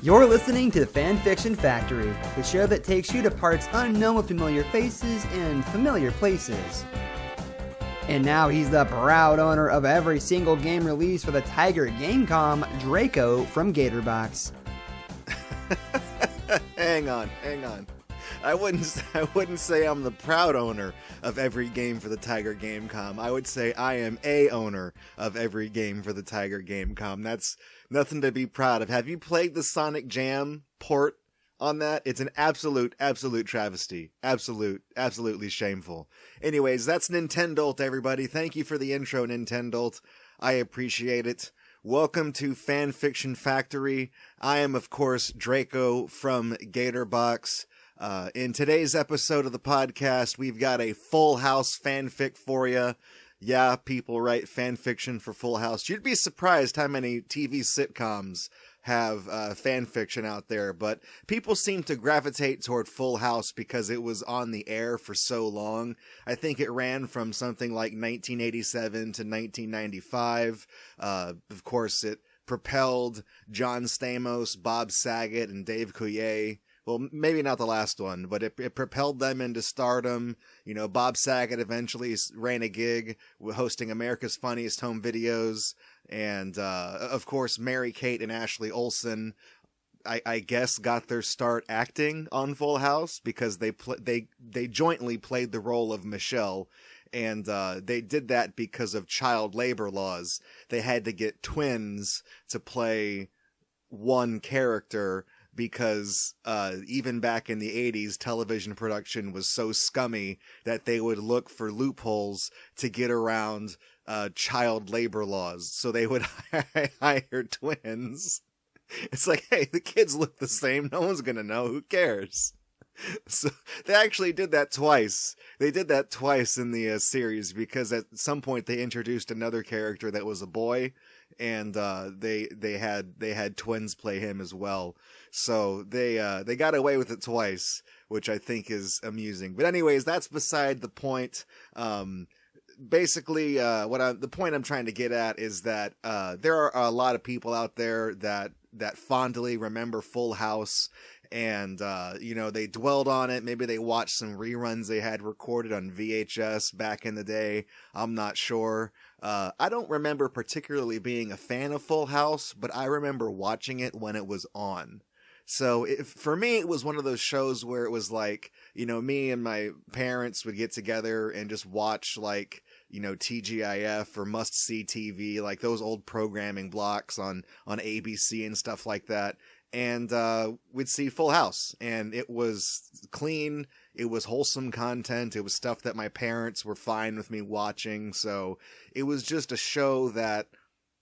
You're listening to the Fanfiction Factory, the show that takes you to parts unknown with familiar faces and familiar places. And now he's the proud owner of every single game released for the Tiger Gamecom, Draco from Gatorbox. Hang on. I wouldn't say I'm the proud owner of every game for the Tiger Gamecom. I would say I am a owner of every game for the Tiger Gamecom. That's nothing to be proud of. Have you played the Sonic Jam port on that? It's an absolute travesty. Absolutely shameful. Anyways, that's Nintendolt, everybody. Thank you for the intro, Nintendolt. I appreciate it. Welcome to Fanfiction Factory. I am, of course, Draco from Gatorbox. In today's episode of the podcast, we've got a Full House fanfic for you. Yeah, people write fanfiction for Full House. You'd be surprised how many TV sitcoms have fanfiction out there, but people seem to gravitate toward Full House because it was on the air for so long. I think it ran from something like 1987 to 1995. Of course, it propelled John Stamos, Bob Saget, and Dave Coulier. Well, maybe not the last one, but it propelled them into stardom. You know, Bob Saget eventually ran a gig hosting America's Funniest Home Videos. And, of course, Mary-Kate and Ashley Olsen, I guess, got their start acting on Full House because they jointly played the role of Michelle. And they did that because of child labor laws. They had to get twins to play one character because even back in the 80s, television production was so scummy that they would look for loopholes to get around child labor laws. So they would hire twins. It's like, hey, the kids look the same. No one's going to know. Who cares? So they actually did that twice. They did that twice in the series because at some point they introduced another character that was a boy, and they had twins play him as well. So they got away with it twice, which I think is amusing. But anyways, that's beside the point. Basically, the point I'm trying to get at is that there are a lot of people out there that fondly remember Full House. And, they dwelled on it. Maybe they watched some reruns they had recorded on VHS back in the day. I'm not sure. I don't remember particularly being a fan of Full House, but I remember watching it when it was on. So for me, it was one of those shows where it was like, me and my parents would get together and just watch like, TGIF or Must See TV, like those old programming blocks on ABC and stuff like that. And we'd see Full House, and it was clean, it was wholesome content, it was stuff that my parents were fine with me watching, so it was just a show that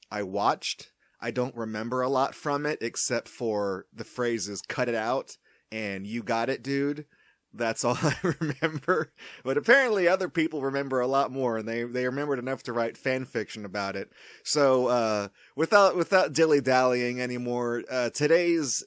I watched. I don't remember a lot from it, except for the phrases, "cut it out," and "you got it, dude." That's all I remember. But apparently other people remember a lot more, and they remembered enough to write fan fiction about it. So without dilly-dallying anymore, today's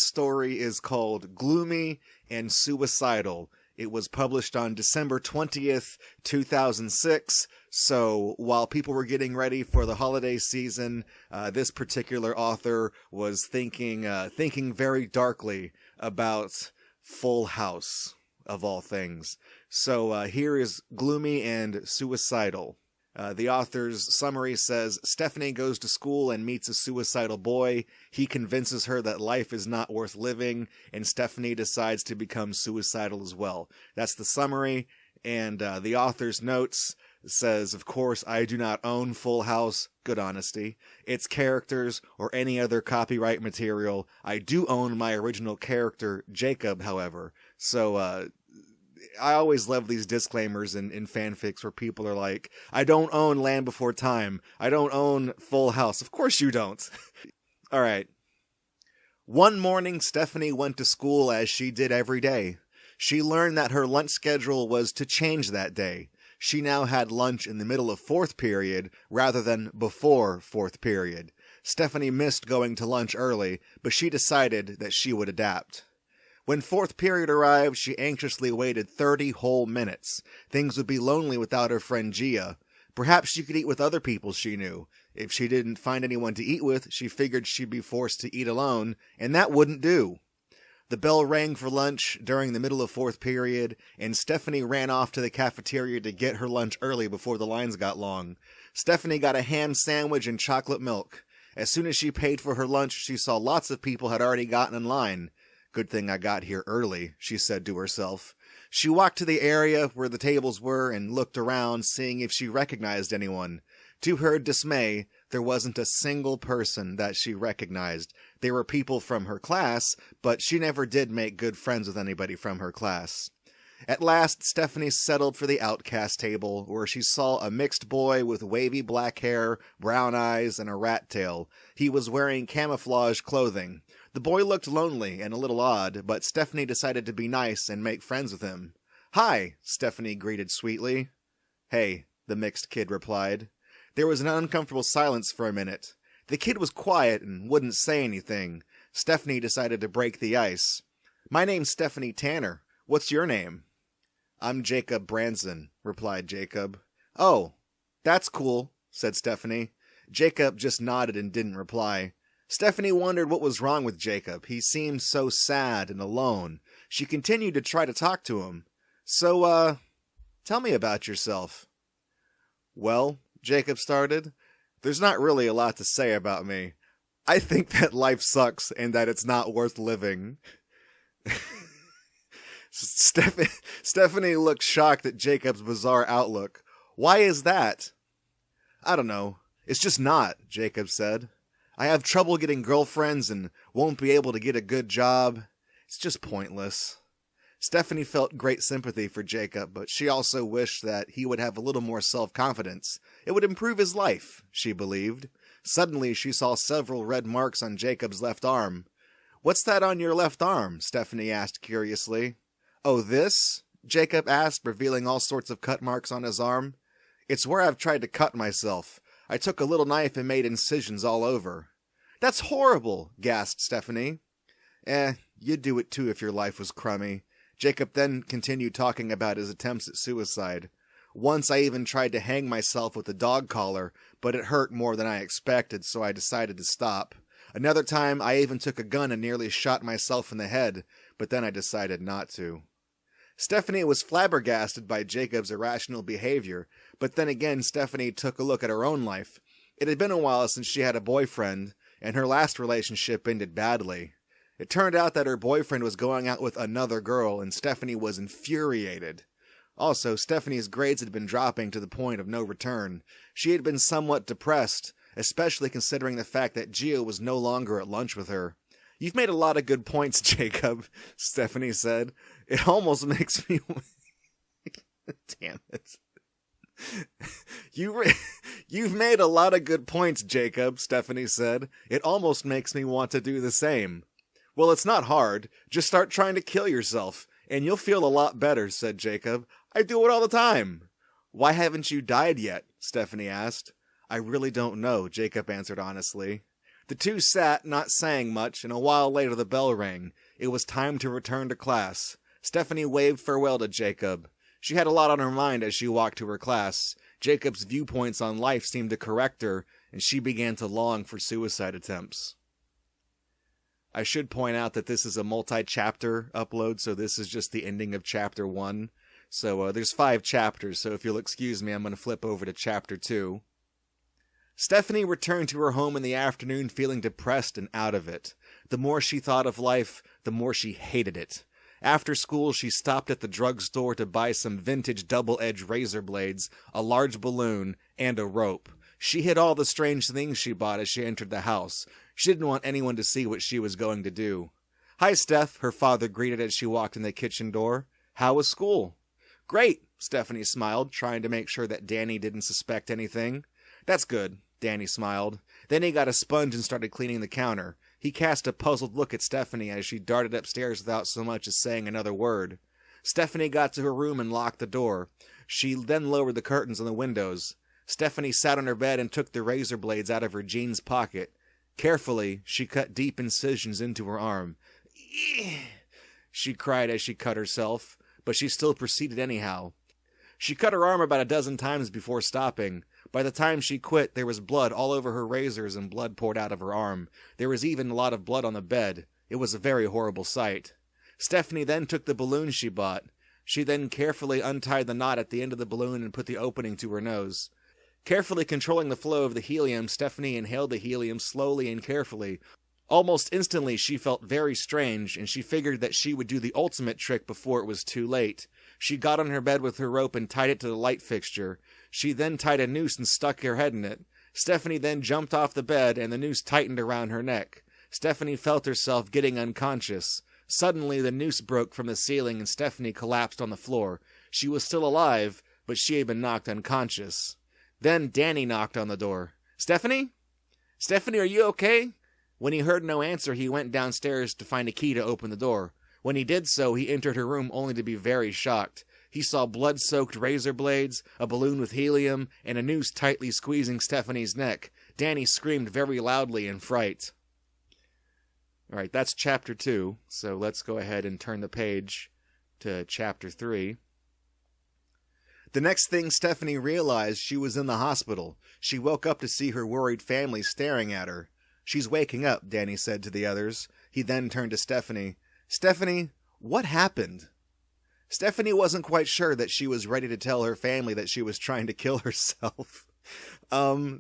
story is called Gloomy and Suicidal. It was published on December 20th, 2006. So while people were getting ready for the holiday season, this particular author was thinking very darkly about Full House, of all things. So here is Gloomy and Suicidal. The author's summary says, Stephanie goes to school and meets a suicidal boy. He convinces her that life is not worth living, and Stephanie decides to become suicidal as well. That's the summary, and the author's notes says, of course, I do not own Full House. Good honesty. Its characters or any other copyright material. I do own my original character, Jacob, however. So, I always love these disclaimers in fanfics where people are like, I don't own Land Before Time. I don't own Full House. Of course you don't. All right. One morning, Stephanie went to school as she did every day. She learned that her lunch schedule was to change that day. She now had lunch in the middle of fourth period rather than before fourth period. Stephanie missed going to lunch early, but she decided that she would adapt. When fourth period arrived, she anxiously waited 30 whole minutes. Things would be lonely without her friend Gia. Perhaps she could eat with other people she knew. If she didn't find anyone to eat with, she figured she'd be forced to eat alone, and that wouldn't do. The bell rang for lunch during the middle of fourth period, and Stephanie ran off to the cafeteria to get her lunch early before the lines got long. Stephanie got a ham sandwich and chocolate milk. As soon as she paid for her lunch, she saw lots of people had already gotten in line. Good thing I got here early, she said to herself. She walked to the area where the tables were and looked around, seeing if she recognized anyone. To her dismay, there wasn't a single person that she recognized. They were people from her class, but she never did make good friends with anybody from her class. At last, Stephanie settled for the outcast table, where she saw a mixed boy with wavy black hair, brown eyes, and a rat tail. He was wearing camouflage clothing. The boy looked lonely and a little odd, but Stephanie decided to be nice and make friends with him. "Hi," Stephanie greeted sweetly. "Hey," the mixed kid replied. There was an uncomfortable silence for a minute. The kid was quiet and wouldn't say anything. Stephanie decided to break the ice. "My name's Stephanie Tanner. What's your name?" "I'm Jacob Branson," replied Jacob. "Oh, that's cool," said Stephanie. Jacob just nodded and didn't reply. Stephanie wondered what was wrong with Jacob. He seemed so sad and alone. She continued to try to talk to him. "So, tell me about yourself." "Well," Jacob started, "there's not really a lot to say about me. I think that life sucks and that it's not worth living." Stephanie looked shocked at Jacob's bizarre outlook. "Why is that?" "I don't know. It's just not," Jacob said. "I have trouble getting girlfriends and won't be able to get a good job. It's just pointless." Stephanie felt great sympathy for Jacob, but she also wished that he would have a little more self-confidence. It would improve his life, she believed. Suddenly, she saw several red marks on Jacob's left arm. "What's that on your left arm?" Stephanie asked curiously. "Oh, this?" Jacob asked, revealing all sorts of cut marks on his arm. "It's where I've tried to cut myself. I took a little knife and made incisions all over." "That's horrible," gasped Stephanie. You'd do it too if your life was crummy." Jacob then continued talking about his attempts at suicide. "Once I even tried to hang myself with a dog collar, but it hurt more than I expected, so I decided to stop. Another time, I even took a gun and nearly shot myself in the head, but then I decided not to." Stephanie was flabbergasted by Jacob's irrational behavior, but then again Stephanie took a look at her own life. It had been a while since she had a boyfriend, and her last relationship ended badly. It turned out that her boyfriend was going out with another girl, and Stephanie was infuriated. Also, Stephanie's grades had been dropping to the point of no return. She had been somewhat depressed, especially considering the fact that Gio was no longer at lunch with her. "You've made a lot of good points, Jacob," Stephanie said. "It almost makes me..." Damn it. You've made a lot of good points, Jacob," Stephanie said. "It almost makes me want to do the same." "Well, it's not hard. Just start trying to kill yourself, and you'll feel a lot better," said Jacob. "I do it all the time." "Why haven't you died yet?" Stephanie asked. "I really don't know," Jacob answered honestly. The two sat, not saying much, and a while later the bell rang. It was time to return to class. Stephanie waved farewell to Jacob. She had a lot on her mind as she walked to her class. Jacob's viewpoints on life seemed to correct her, and she began to long for suicide attempts. I should point out that this is a multi-chapter upload, so this is just the ending of Chapter 1. So there's 5 chapters, so if you'll excuse me, I'm going to flip over to Chapter 2. Stephanie returned to her home in the afternoon feeling depressed and out of it. The more she thought of life, the more she hated it. After school, she stopped at the drugstore to buy some vintage double-edged razor blades, a large balloon, and a rope. She hid all the strange things she bought as she entered the house. She didn't want anyone to see what she was going to do. "Hi, Steph," her father greeted as she walked in the kitchen door. "How was school?" "Great," Stephanie smiled, trying to make sure that Danny didn't suspect anything. "That's good," Danny smiled. Then he got a sponge and started cleaning the counter. He cast a puzzled look at Stephanie as she darted upstairs without so much as saying another word. Stephanie got to her room and locked the door. She then lowered the curtains on the windows. Stephanie sat on her bed and took the razor blades out of her jeans pocket. Carefully, she cut deep incisions into her arm. "Eeh!" she cried as she cut herself, but she still proceeded anyhow. She cut her arm about a dozen times before stopping. By the time she quit, there was blood all over her razors and blood poured out of her arm. There was even a lot of blood on the bed. It was a very horrible sight. Stephanie then took the balloon she bought. She then carefully untied the knot at the end of the balloon and put the opening to her nose. Carefully controlling the flow of the helium, Stephanie inhaled the helium slowly and carefully. Almost instantly, she felt very strange, and she figured that she would do the ultimate trick before it was too late. She got on her bed with her rope and tied it to the light fixture. She then tied a noose and stuck her head in it. Stephanie then jumped off the bed, and the noose tightened around her neck. Stephanie felt herself getting unconscious. Suddenly, the noose broke from the ceiling, and Stephanie collapsed on the floor. She was still alive, but she had been knocked unconscious. Then Danny knocked on the door. "Stephanie? Stephanie, are you okay?" When he heard no answer, he went downstairs to find a key to open the door. When he did so, he entered her room only to be very shocked. He saw blood-soaked razor blades, a balloon with helium, and a noose tightly squeezing Stephanie's neck. Danny screamed very loudly in fright. Alright, that's Chapter 2, so let's go ahead and turn the page to Chapter 3. The next thing Stephanie realized, she was in the hospital. She woke up to see her worried family staring at her. "She's waking up," Danny said to the others. He then turned to Stephanie. "Stephanie, what happened?" Stephanie wasn't quite sure that she was ready to tell her family that she was trying to kill herself.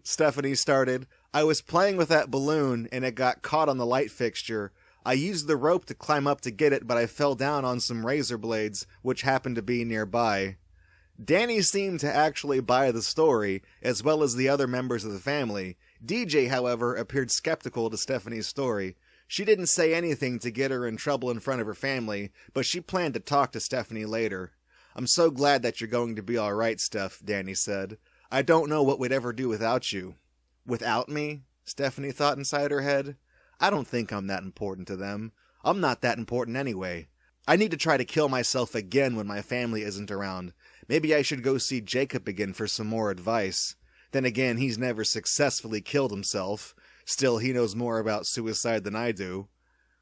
Stephanie started, "I was playing with that balloon and it got caught on the light fixture. I used the rope to climb up to get it, but I fell down on some razor blades, which happened to be nearby." Danny seemed to actually buy the story, as well as the other members of the family. DJ, however, appeared skeptical to Stephanie's story. She didn't say anything to get her in trouble in front of her family, but she planned to talk to Stephanie later. "I'm so glad that you're going to be alright, Steph," Danny said. "I don't know what we'd ever do without you." "Without me?" Stephanie thought inside her head. "I don't think I'm that important to them. I'm not that important anyway. I need to try to kill myself again when my family isn't around. Maybe I should go see Jacob again for some more advice. Then again, he's never successfully killed himself. Still, he knows more about suicide than I do."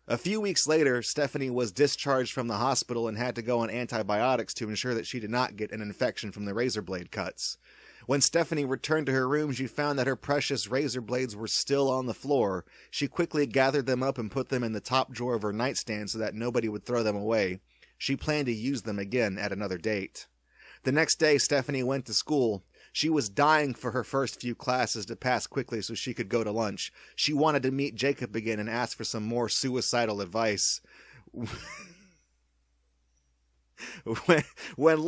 A few weeks later, Stephanie was discharged from the hospital and had to go on antibiotics to ensure that she did not get an infection from the razor blade cuts. When Stephanie returned to her room, she found that her precious razor blades were still on the floor. She quickly gathered them up and put them in the top drawer of her nightstand so that nobody would throw them away. She planned to use them again at another date. The next day, Stephanie went to school. She was dying for her first few classes to pass quickly so she could go to lunch. She wanted to meet Jacob again and ask for some more suicidal advice. When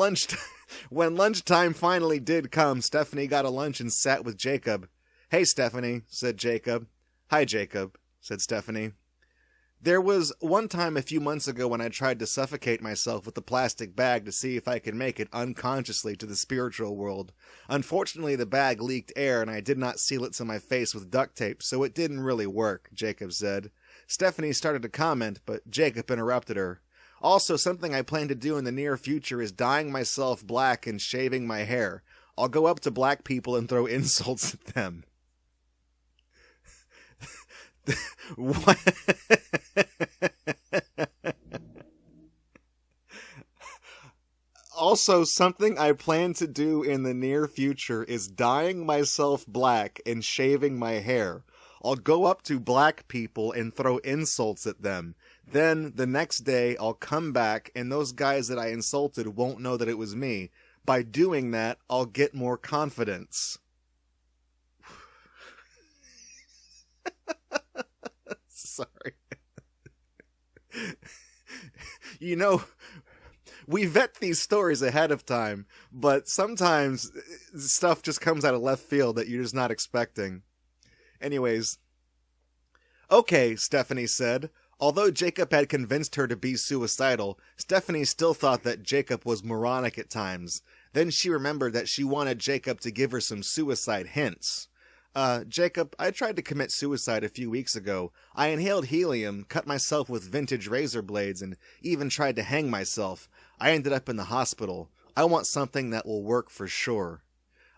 lunchtime finally did come, Stephanie got a lunch and sat with Jacob. "Hey, Stephanie," said Jacob. "Hi, Jacob," said Stephanie. "There was one time a few months ago when I tried to suffocate myself with a plastic bag to see if I could make it unconsciously to the spiritual world. Unfortunately, the bag leaked air and I did not seal it to my face with duct tape, so it didn't really work," Jacob said. Stephanie started to comment, but Jacob interrupted her. "Also, something I plan to do in the near future is dyeing myself black and shaving my hair. I'll go up to black people and throw insults at them." What? "Also, something I plan to do in the near future is dyeing myself black and shaving my hair. I'll go up to black people and throw insults at them. Then, the next day, I'll come back and those guys that I insulted won't know that it was me. By doing that, I'll get more confidence." Sorry. You know, we vet these stories ahead of time, but sometimes stuff just comes out of left field that you're just not expecting. Anyways. "Okay," Stephanie said. Although Jacob had convinced her to be suicidal, Stephanie still thought that Jacob was moronic at times. Then she remembered that she wanted Jacob to give her some suicide hints. Jacob, I tried to commit suicide a few weeks ago. I inhaled helium, cut myself with vintage razor blades, and even tried to hang myself. I ended up in the hospital. I want something that will work for sure."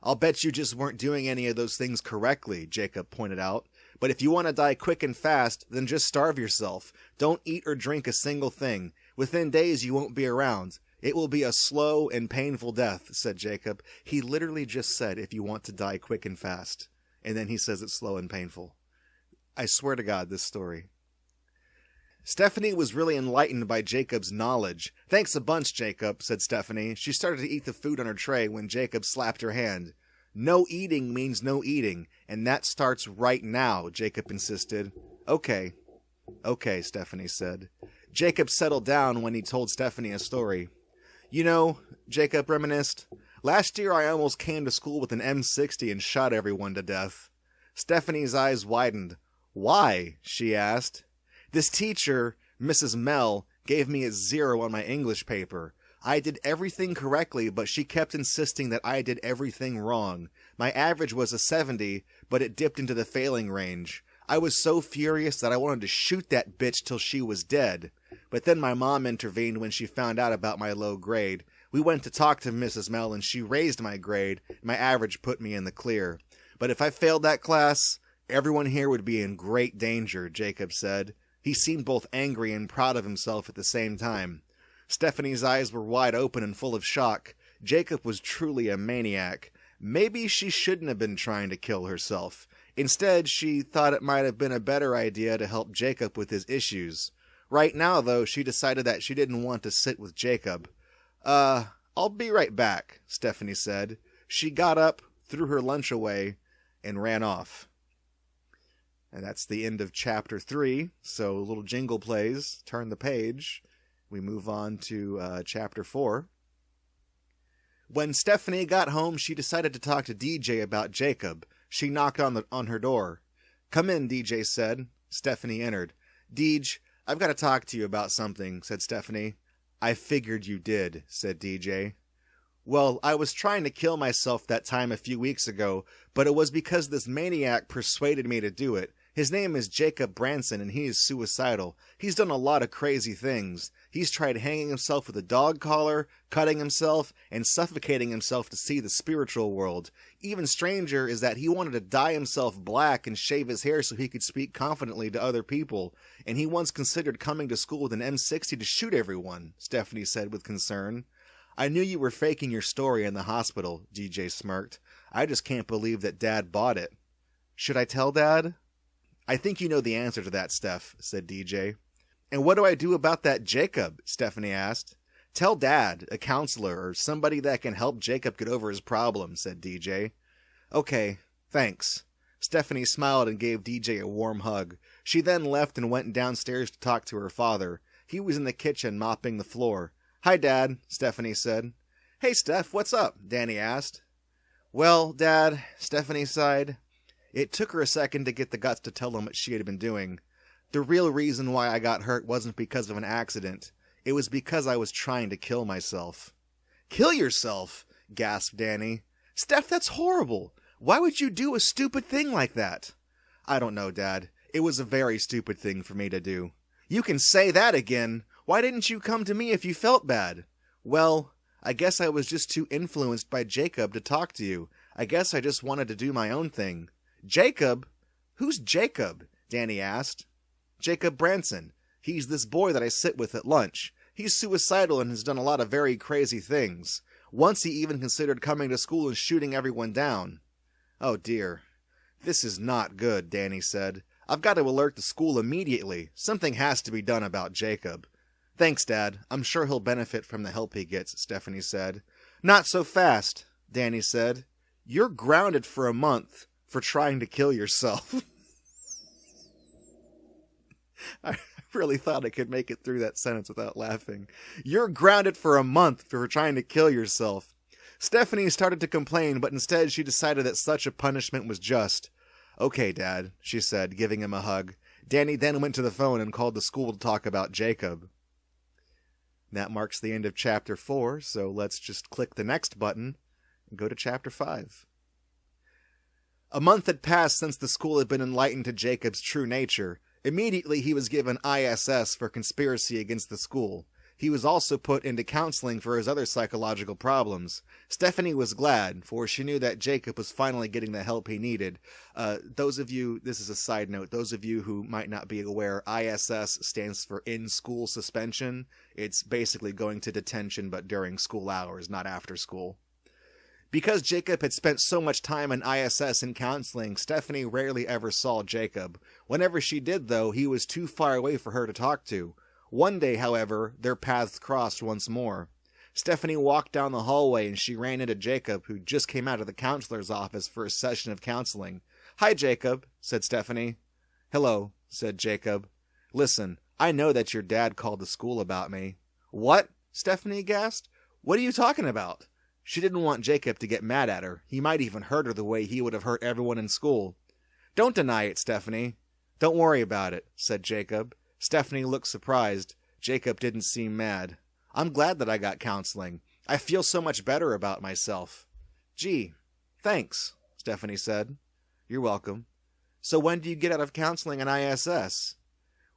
"I'll bet you just weren't doing any of those things correctly," Jacob pointed out. "But if you want to die quick and fast, then just starve yourself. Don't eat or drink a single thing. Within days you won't be around. It will be a slow and painful death, said Jacob. He literally just said, if you want to die quick and fast. And then he says it's slow and painful. I swear to God, this story. Stephanie was really enlightened by Jacob's knowledge. Thanks a bunch, Jacob, said Stephanie. She started to eat the food on her tray when Jacob slapped her hand. No eating means no eating, and that starts right now, Jacob insisted. Okay, Stephanie said. Jacob settled down when he told Stephanie a story. You know, Jacob reminisced, last year I almost came to school with an M60 and shot everyone to death. Stephanie's eyes widened. Why? She asked. This teacher, Mrs. Mell, gave me a 0 on my English paper. I did everything correctly, but she kept insisting that I did everything wrong. My average was a 70, but it dipped into the failing range. I was so furious that I wanted to shoot that bitch till she was dead. But then my mom intervened when she found out about my low grade. We went to talk to Mrs. Mell and she raised my grade. My average put me in the clear. But if I failed that class, everyone here would be in great danger, Jacob said. He seemed both angry and proud of himself at the same time. Stephanie's eyes were wide open and full of shock. Jacob was truly a maniac. Maybe she shouldn't have been trying to kill herself. Instead, she thought it might have been a better idea to help Jacob with his issues. Right now, though, she decided that she didn't want to sit with Jacob. I'll be right back, Stephanie said. She got up, threw her lunch away, and ran off. And that's the end of chapter 3. So a little jingle plays. Turn the page. We move on to chapter 4. When Stephanie got home, she decided to talk to DJ about Jacob. She knocked on her door. Come in, DJ said. Stephanie entered. Deej, I've got to talk to you about something, said Stephanie. I figured you did, said DJ. Well, I was trying to kill myself that time a few weeks ago, but it was because this maniac persuaded me to do it. His name is Jacob Branson, and he is suicidal. He's done a lot of crazy things. He's tried hanging himself with a dog collar, cutting himself, and suffocating himself to see the spiritual world. Even stranger is that he wanted to dye himself black and shave his hair so he could speak confidently to other people. And he once considered coming to school with an M60 to shoot everyone, Stephanie said with concern. I knew you were faking your story in the hospital, DJ smirked. I just can't believe that Dad bought it. Should I tell Dad? I think you know the answer to that, Steph, said DJ. And what do I do about that Jacob? Stephanie asked. Tell Dad, a counselor, or somebody that can help Jacob get over his problem, said DJ. Okay, thanks. Stephanie smiled and gave DJ a warm hug. She then left and went downstairs to talk to her father. He was in the kitchen mopping the floor. Hi, Dad, Stephanie said. Hey, Steph, what's up? Danny asked. Well, Dad, Stephanie sighed. It took her a second to get the guts to tell him what she had been doing. The real reason why I got hurt wasn't because of an accident. It was because I was trying to kill myself. Kill yourself? Gasped Danny. Steph, that's horrible. Why would you do a stupid thing like that? I don't know, Dad. It was a very stupid thing for me to do. You can say that again. Why didn't you come to me if you felt bad? Well, I guess I was just too influenced by Jacob to talk to you. I guess I just wanted to do my own thing. Jacob? Who's Jacob? Danny asked. Jacob Branson. He's this boy that I sit with at lunch. He's suicidal and has done a lot of very crazy things. Once he even considered coming to school and shooting everyone down. Oh dear. This is not good, Danny said. I've got to alert the school immediately. Something has to be done about Jacob. Thanks, Dad. I'm sure he'll benefit from the help he gets, Stephanie said. Not so fast, Danny said. You're grounded for a month for trying to kill yourself. I really thought I could make it through that sentence without laughing. You're grounded for a month for trying to kill yourself. Stephanie started to complain, but instead she decided that such a punishment was just. Okay, Dad, she said, giving him a hug. Danny then went to the phone and called the school to talk about Jacob. That marks the end of chapter 4, so let's just click the next button and go to chapter 5. A month had passed since the school had been enlightened to Jacob's true nature. Immediately he was given ISS for conspiracy against the school. He was also put into counseling for his other psychological problems. Stephanie was glad, for she knew that Jacob was finally getting the help he needed. Those of you, this is a side note, those of you who might not be aware, ISS stands for in-school suspension. It's basically going to detention, but during school hours, not after school. Because Jacob had spent so much time in ISS and counseling, Stephanie rarely ever saw Jacob. Whenever she did, though, he was too far away for her to talk to. One day, however, their paths crossed once more. Stephanie walked down the hallway and she ran into Jacob, who just came out of the counselor's office for a session of counseling. "Hi, Jacob," said Stephanie. "Hello," said Jacob. "Listen, I know that your dad called the school about me." "What?" Stephanie gasped. "What are you talking about?" She didn't want Jacob to get mad at her. He might even hurt her the way he would have hurt everyone in school. "Don't deny it, Stephanie." "Don't worry about it," said Jacob. Stephanie looked surprised. Jacob didn't seem mad. "I'm glad that I got counseling. I feel so much better about myself." "Gee, thanks," Stephanie said. "You're welcome. So when do you get out of counseling and ISS?"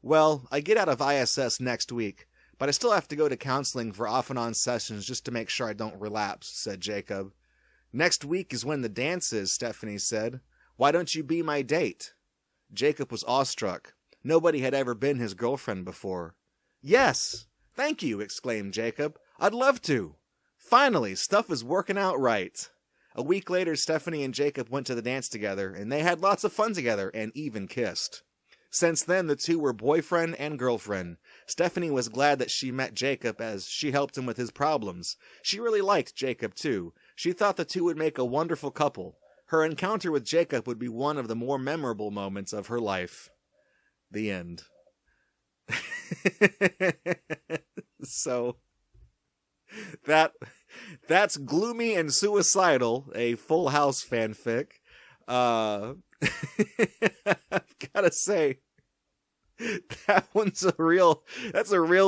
"Well, I get out of ISS next week, but I still have to go to counseling for off-and-on sessions just to make sure I don't relapse," said Jacob. "Next week is when the dance is," Stephanie said. "Why don't you be my date?" Jacob was awestruck. Nobody had ever been his girlfriend before. "Yes! Thank you!" exclaimed Jacob. "I'd love to! Finally, stuff is working out right." A week later, Stephanie and Jacob went to the dance together, and they had lots of fun together, and even kissed. Since then, the two were boyfriend and girlfriend. Stephanie was glad that she met Jacob, as she helped him with his problems. She really liked Jacob, too. She thought the two would make a wonderful couple. Her encounter with Jacob would be one of the more memorable moments of her life. The end. So that's Gloomy and Suicidal, a Full House fanfic. I've gotta say, that's a real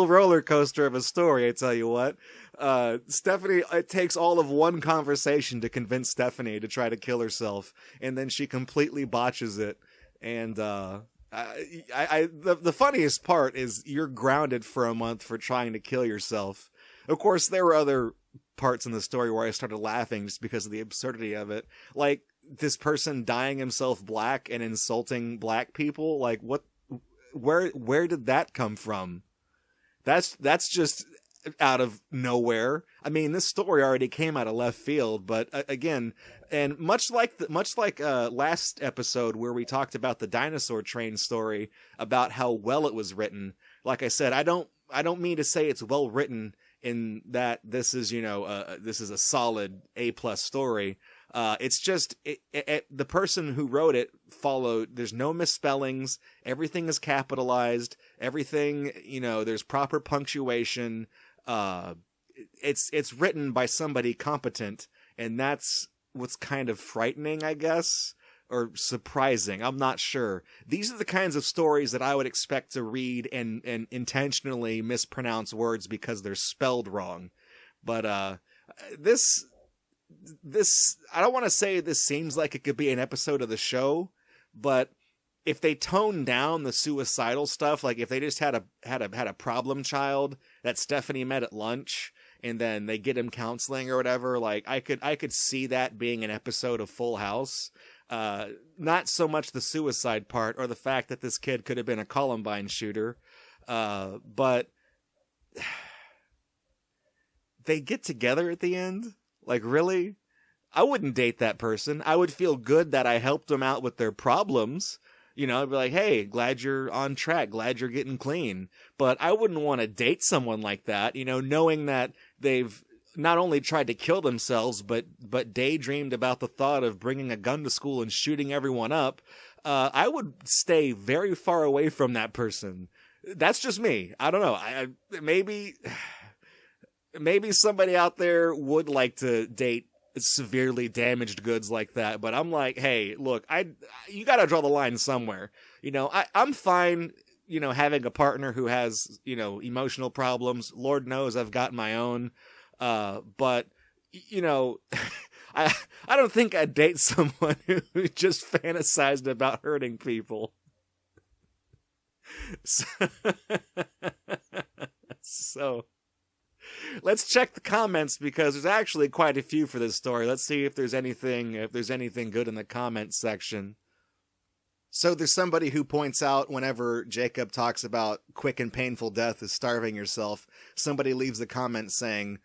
roller coaster of a story, I tell you what. Stephanie, it takes all of one conversation to convince Stephanie to try to kill herself, and then she completely botches it. And the funniest part is you're grounded for a month for trying to kill yourself. Of course, there were other parts in the story where I started laughing just because of the absurdity of it. Like, this person dyeing himself black and insulting black people. Like, what? Where did that come from? That's just out of nowhere. I mean, this story already came out of left field, but again, and much like last episode where we talked about the dinosaur train story, about how well it was written. Like I said, I don't mean to say it's well written in that this is, this is a solid A+ story. It's just the person who wrote it followed. There's no misspellings. Everything is capitalized. Everything, there's proper punctuation. It's written by somebody competent, and that's what's kind of frightening, I guess, or surprising. I'm not sure. These are the kinds of stories that I would expect to read and intentionally mispronounce words because they're spelled wrong. But this I don't want to say this seems like it could be an episode of the show, but if they tone down the suicidal stuff, like if they just had a problem child that Stephanie met at lunch and then they get him counseling or whatever, like I could see that being an episode of Full House. Not so much the suicide part or the fact that this kid could have been a Columbine shooter, but they get together at the end. Like, really? I wouldn't date that person. I would feel good that I helped them out with their problems. I'd be like, hey, glad you're on track. Glad you're getting clean. But I wouldn't want to date someone like that, knowing that they've not only tried to kill themselves, but daydreamed about the thought of bringing a gun to school and shooting everyone up. I would stay very far away from that person. That's just me. I don't know. Maybe somebody out there would like to date severely damaged goods like that, but I'm like, hey, look, you got to draw the line somewhere. I'm fine, having a partner who has, emotional problems. Lord knows I've got my own. But I don't think I'd date someone who just fantasized about hurting people. So Let's check the comments because there's actually quite a few for this story. Let's see if there's anything good in the comments section. So there's somebody who points out whenever Jacob talks about quick and painful death is starving yourself, somebody leaves a comment saying,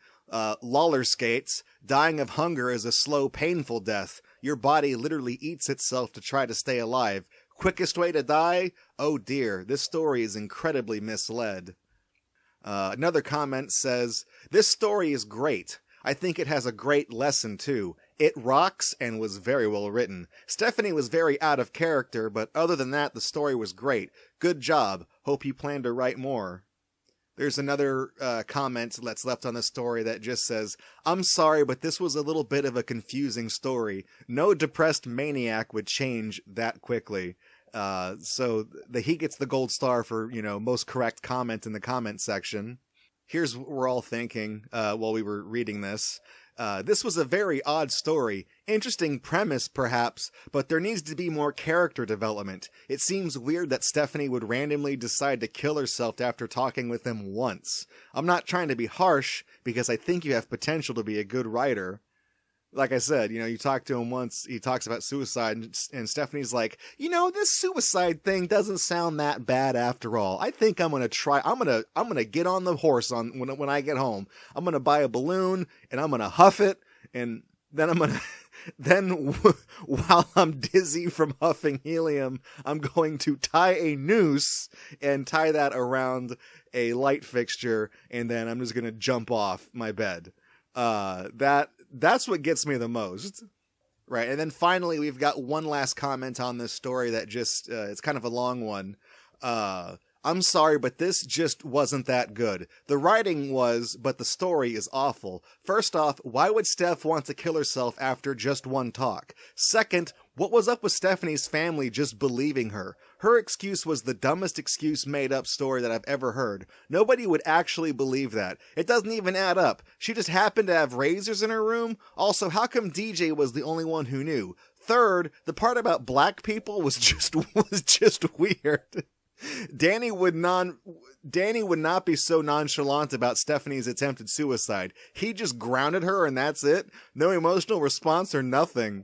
"Lawler skates, dying of hunger is a slow, painful death. Your body literally eats itself to try to stay alive. Quickest way to die? Oh dear, this story is incredibly misled." Another comment says, "This story is great. I think it has a great lesson too. It rocks and was very well written. Stephanie was very out of character, but other than that, the story was great. Good job. Hope you plan to write more." There's another comment that's left on the story that just says, "I'm sorry, but this was a little bit of a confusing story. No depressed maniac would change that quickly." So he gets the gold star for, most correct comment in the comment section. Here's what we're all thinking while we were reading this. This was a very odd story. Interesting premise, perhaps, but there needs to be more character development. It seems weird that Stephanie would randomly decide to kill herself after talking with him once. I'm not trying to be harsh, because I think you have potential to be a good writer. Like I said, you talk to him once, he talks about suicide, and Stephanie's like, this suicide thing doesn't sound that bad after all. I think I'm gonna try. I'm gonna get on the horse when I get home. I'm gonna buy a balloon and I'm gonna huff it, and then while I'm dizzy from huffing helium, I'm going to tie a noose and tie that around a light fixture, and then I'm just gonna jump off my bed. That's what gets me the most. Right. And then finally, we've got one last comment on this story that just, it's kind of a long one. "I'm sorry, but this just wasn't that good. The writing was, but the story is awful. First off, why would Steph want to kill herself after just one talk? Second, what was up with Stephanie's family just believing her? Her excuse was the dumbest excuse made-up story that I've ever heard. Nobody would actually believe that. It doesn't even add up. She just happened to have razors in her room? Also, how come DJ was the only one who knew? Third, the part about black people was just weird." Danny would not be so nonchalant about Stephanie's attempted suicide. He just grounded her and that's it. No emotional response or nothing.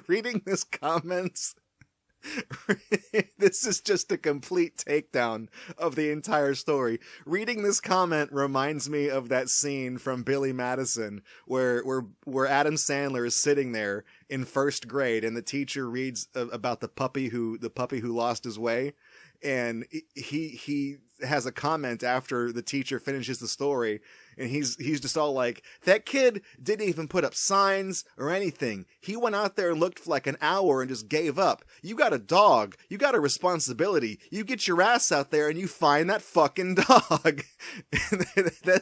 Reading this comments, this is just a complete takedown of the entire story. Reading this comment reminds me of that scene from Billy Madison where Adam Sandler is sitting there in first grade and the teacher reads about the puppy who lost his way, and he has a comment after the teacher finishes the story, and he's just all like, "That kid didn't even put up signs or anything. He went out there and looked for like an hour and just gave up. You got a dog. You got a responsibility. You get your ass out there and you find that fucking dog."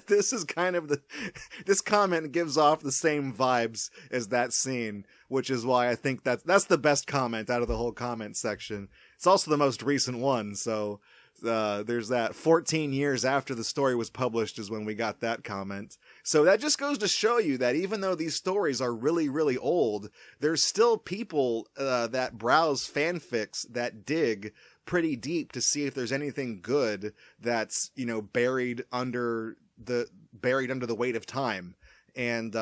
This is kind of this comment gives off the same vibes as that scene, which is why I think that's the best comment out of the whole comment section. It's also the most recent one, so there's that. 14 years after the story was published is when we got that comment. So that just goes to show you that even though these stories are really, really old, there's still people that browse fanfics that dig pretty deep to see if there's anything good that's, buried under the weight of time. And,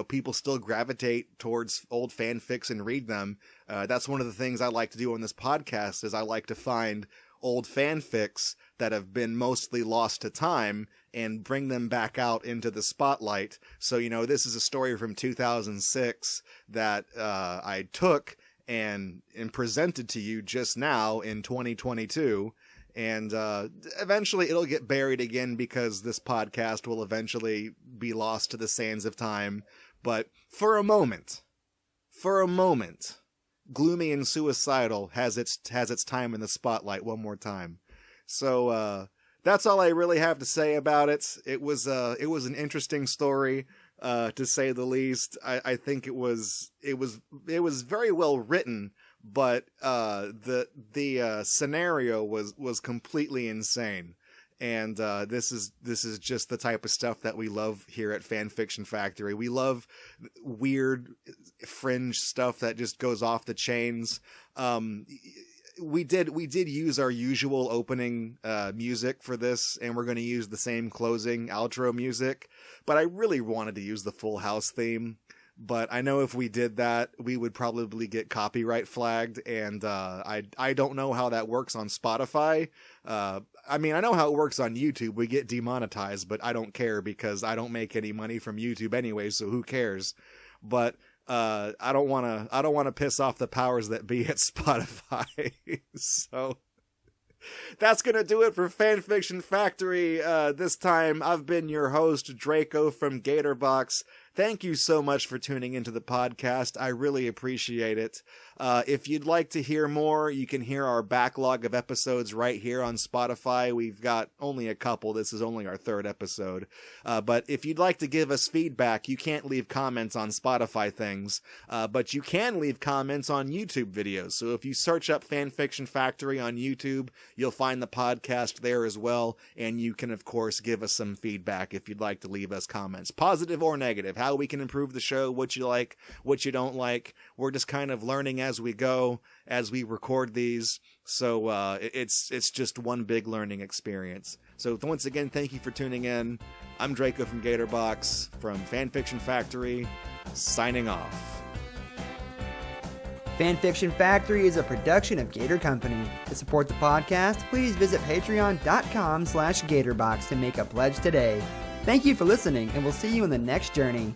people still gravitate towards old fanfics and read them. That's one of the things I like to do on this podcast is I like to find old fanfics that have been mostly lost to time and bring them back out into the spotlight. So, this is a story from 2006 that I took and presented to you just now in 2022. And eventually it'll get buried again because this podcast will eventually be lost to the sands of time. But for a moment, Gloomy and Suicidal has its time in the spotlight one more time. So that's all I really have to say about it. It was an interesting story, to say the least. I think it was very well written, but the scenario was completely insane. And this is just the type of stuff that we love here at Fanfiction Factory. We love weird fringe stuff that just goes off the chains. we did use our usual opening music for this, and we're going to use the same closing outro music, but I really wanted to use the Full House theme. But I know if we did that, we would probably get copyright flagged, and I don't know how that works on Spotify. I mean, I know how it works on YouTube. We get demonetized, but I don't care because I don't make any money from YouTube anyway, so who cares? But I don't want to piss off the powers that be at Spotify. So that's going to do it for Fanfiction Factory. This time, I've been your host, Draco from Gatorbox. Thank you so much for tuning into the podcast. I really appreciate it. If you'd like to hear more, you can hear our backlog of episodes right here on Spotify. We've got only a couple. This is only our third episode. But if you'd like to give us feedback, you can't leave comments on Spotify things, but you can leave comments on YouTube videos. So if you search up Fanfiction Factory on YouTube, you'll find the podcast there as well. And you can, of course, give us some feedback if you'd like to leave us comments, positive or negative. How we can improve the show, what you like, what you don't like. We're just kind of learning as we go, as we record these. So it's just one big learning experience. So once again, thank you for tuning in. I'm Draco from Gatorbox, from Fanfiction Factory, signing off. Fanfiction Factory is a production of Gator Company. To support the podcast, please visit patreon.com/Gatorbox to make a pledge today. Thank you for listening, and we'll see you in the next journey.